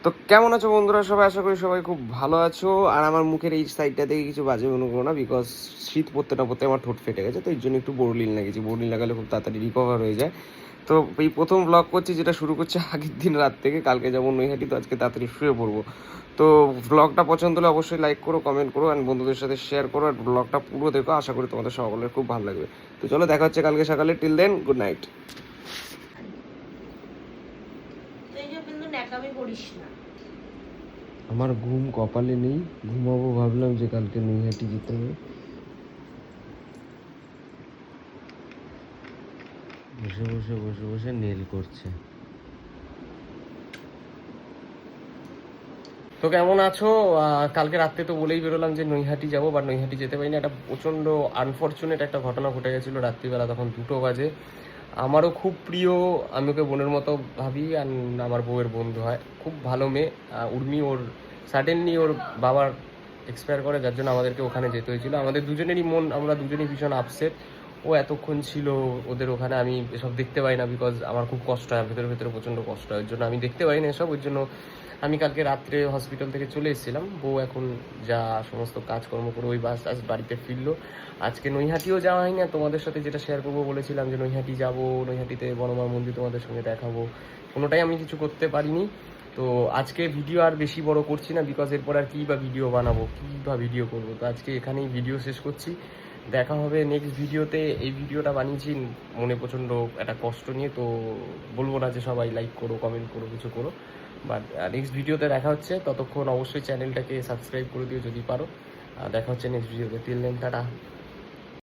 তো কেমন আছো বন্ধুরা সবাই? আশা করি সবাই খুব ভালো আছো। আর আমার মুখের এই সাইডটা থেকে কিছু বাজে মনে করো না, বিকজ শীত পড়তে না পড়তে আমার ঠোঁট ফেটে গেছে, তো এই জন্য একটু বোরলিন লাগিয়েছি। বোরলিন লাগালে খুব তাড়াতাড়ি রিকভার হয়ে যায়। তো এই প্রথম ব্লগ করছি, যেটা শুরু করছি আগের দিন রাত থেকে। কালকে যেমন নৈহাটি, তো আজকে তাড়াতাড়ি শুয়ে পড়বো। তো ব্লগটা পছন্দ হলে অবশ্যই লাইক করো, কমেন্ট করো, অ্যান্ড বন্ধুদের সাথে শেয়ার করো। আর ব্লগটা পুরো দেখো, আশা করি তোমাদের সকলের খুব ভালো লাগবে। তো চলো, দেখা হচ্ছে কালকে সকালে। Till then, good night. আমার ঘুম কপালে নেই, ঘুমাবো ভাবলাম যে কালকে নৈহাটি যেতে হবে। বসে বসে বসে বসে নেল করছে। তো কেমন আছো? কালকে রাত্রে তো বলেই বেরোলাম যে নৈহাটি যাবো, বা নৈহাটি যেতে পারিনি। একটা প্রচণ্ড আনফর্চুনেট একটা ঘটনা ঘটে গেছিলো রাত্রিবেলা, তখন 2টো বাজে। আমারও খুব প্রিয়, আমি ওকে বোনের মতো ভাবি, আর আমার বউয়ের বন্ধু হয়, খুব ভালো মেয়ে উর্মি। ওর সাডেনলি ওর বাবার এক্সপায়ার করে, যার জন্য আমাদেরকে ওখানে যেতে হয়েছিল। আমাদের দুজনেরই মন, আমরা দুজনেই ভীষণ আপসেট। ও এতক্ষণ ছিল ওদের ওখানে, আমি এসব দেখতে পাই না, বিকজ আমার খুব কষ্ট হয়, ভেতরে ভেতরে প্রচণ্ড কষ্ট হয়, ওই জন্য আমি দেখতে পাই না এসব। ওই জন্য আমি কালকে রাত্রে হসপিটাল থেকে চলে এসেছিলাম। বউ এখন যা সমস্ত কাজকর্ম করে ওই বাস আজ বাড়িতে ফিরলো। আজকে নৈহাটিও যাওয়া হয়নি। আর তোমাদের সাথে যেটা শেয়ার করবো বলেছিলাম যে নৈহাটি যাব, নৈহাটিতে বনমা মন্দির তোমাদের সঙ্গে দেখাবো, কোনোটাই আমি কিছু করতে পারিনি। তো আজকে ভিডিও আর বেশি বড় করছি না, বিকজ এরপর আর কী বা ভিডিও বানাবো, কী বা ভিডিও করবো। তো আজকে এখানেই ভিডিও শেষ করছি। দেখা হবে নেক্সট ভিডিওতে। এই ভিডিওটা বানিয়েছি মনে প্রচণ্ড একটা কষ্ট নিয়ে, তো বলবো না যে সবাই লাইক করো, কমেন্ট করো, কিছু করো, বাট নেক্সট ভিডিওতে দেখা হচ্ছে। ততক্ষণ অবশ্যই চ্যানেলটাকে সাবস্ক্রাইব করে দিও যদি পারো। দেখা হচ্ছে নেক্সট ভিডিওতে। Till then, tata.